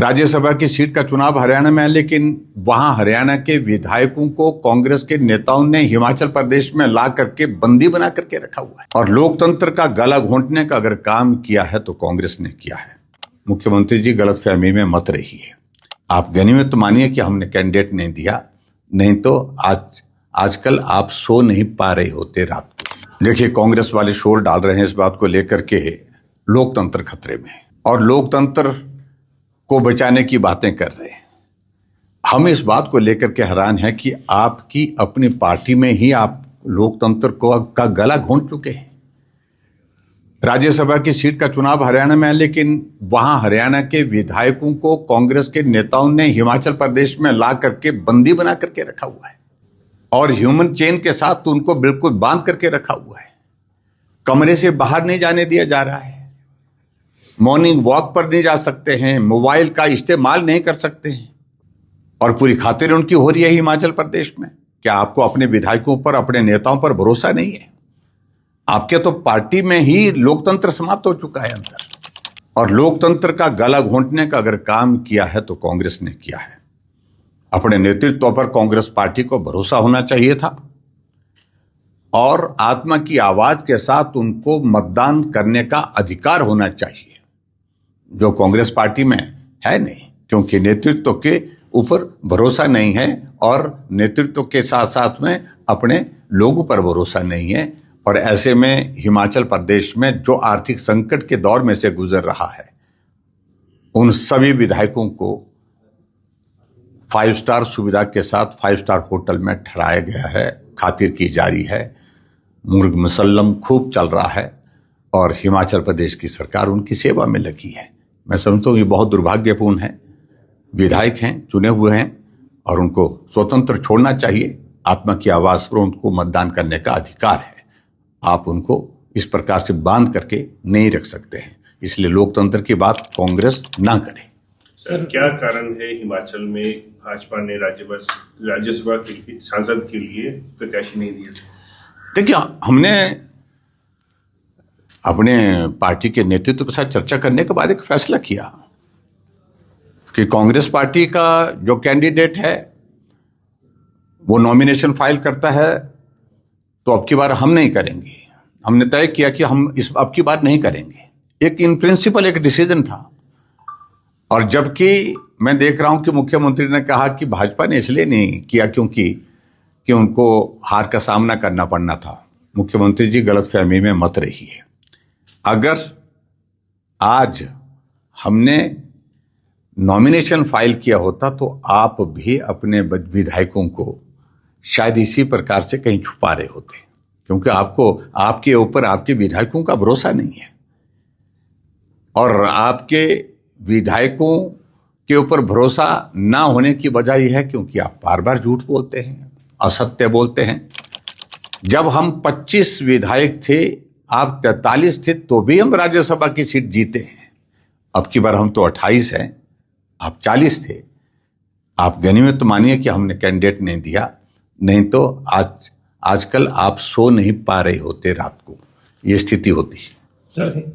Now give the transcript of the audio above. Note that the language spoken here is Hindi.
राज्यसभा की सीट का चुनाव हरियाणा में है, लेकिन वहां हरियाणा के विधायकों को कांग्रेस के नेताओं ने हिमाचल प्रदेश में ला करके बंदी बना करके रखा हुआ है। और लोकतंत्र का गला घोंटने का अगर काम किया है तो कांग्रेस ने किया है। मुख्यमंत्री जी गलतफहमी में मत रहिए। आप गनीमत मानिए कि हमने कैंडिडेट नहीं दिया, नहीं तो आजकल आप सो नहीं पा रहे होते रात को। देखिए, कांग्रेस वाले शोर डाल रहे हैं इस बात को लेकर के लोकतंत्र खतरे में है और लोकतंत्र को बचाने की बातें कर रहे हैं। हम इस बात को लेकर के हैरान हैं कि आपकी अपनी पार्टी में ही आप लोकतंत्र का गला घोंट चुके हैं। राज्यसभा की सीट का चुनाव हरियाणा में है, लेकिन वहां हरियाणा के विधायकों को कांग्रेस के नेताओं ने हिमाचल प्रदेश में ला करके बंदी बना करके रखा हुआ है और ह्यूमन चेन के साथ उनको बिल्कुल बांध करके रखा हुआ है। कमरे से बाहर नहीं जाने दिया जा रहा है, मॉर्निंग वॉक पर नहीं जा सकते हैं, मोबाइल का इस्तेमाल नहीं कर सकते हैं और पूरी खातिर उनकी हो रही है हिमाचल प्रदेश में। क्या आपको अपने विधायकों पर, अपने नेताओं पर भरोसा नहीं है? आपके तो पार्टी में ही लोकतंत्र समाप्त हो चुका है अंदर। और लोकतंत्र का गला घोंटने का अगर काम किया है तो कांग्रेस ने किया है। अपने नेतृत्व पर कांग्रेस पार्टी को भरोसा होना चाहिए था और आत्मा की आवाज के साथ उनको मतदान करने का अधिकार होना चाहिए, जो कांग्रेस पार्टी में है नहीं, क्योंकि नेतृत्व के ऊपर भरोसा नहीं है और नेतृत्व के साथ साथ में अपने लोगों पर भरोसा नहीं है। और ऐसे में हिमाचल प्रदेश में जो आर्थिक संकट के दौर में से गुजर रहा है, उन सभी विधायकों को 5 स्टार सुविधा के साथ 5 स्टार होटल में ठहराया गया है, खातिर की जा रही है, मुर्ग मुसल्लम खूब चल रहा है और हिमाचल प्रदेश की सरकार उनकी सेवा में लगी है। मैं समझता हूँ ये बहुत दुर्भाग्यपूर्ण है। विधायक हैं, चुने हुए हैं और उनको स्वतंत्र छोड़ना चाहिए। आत्मा की आवाज पर उनको मतदान करने का अधिकार है। आप उनको इस प्रकार से बांध करके नहीं रख सकते हैं। इसलिए लोकतंत्र की बात कांग्रेस ना करे। सर, क्या कारण है हिमाचल में भाजपा ने राज्यसभा के सांसद के लिए प्रत्याशी नहीं दिए? देखिए, हमने अपने पार्टी के नेतृत्व के साथ चर्चा करने के बाद एक फैसला किया कि कांग्रेस पार्टी का जो कैंडिडेट है वो नॉमिनेशन फाइल करता है तो अब की बार हम नहीं करेंगे। हमने तय किया कि हम अब की बार नहीं करेंगे। एक इन प्रिंसिपल एक डिसीजन था। और जबकि मैं देख रहा हूं कि मुख्यमंत्री ने कहा कि भाजपा ने इसलिए नहीं किया कि उनको हार का सामना करना पड़ना था। मुख्यमंत्री जी गलतफहमी में मत रहिए। अगर आज हमने नॉमिनेशन फाइल किया होता तो आप भी अपने विधायकों को शायद इसी प्रकार से कहीं छुपा रहे होते, क्योंकि आपके ऊपर आपके विधायकों का भरोसा नहीं है और आपके विधायकों के ऊपर भरोसा ना होने की वजह यह है क्योंकि आप बार बार झूठ बोलते हैं, असत्य बोलते हैं। जब हम 25 विधायक थे, आप 43 थे, तो भी हम राज्यसभा की सीट जीते हैं। अब की बार हम तो 28 हैं, आप 40 थे। आप गनीमत मानिए कि हमने कैंडिडेट नहीं दिया, नहीं तो आजकल आप सो नहीं पा रहे होते रात को। ये स्थिति होती है। सर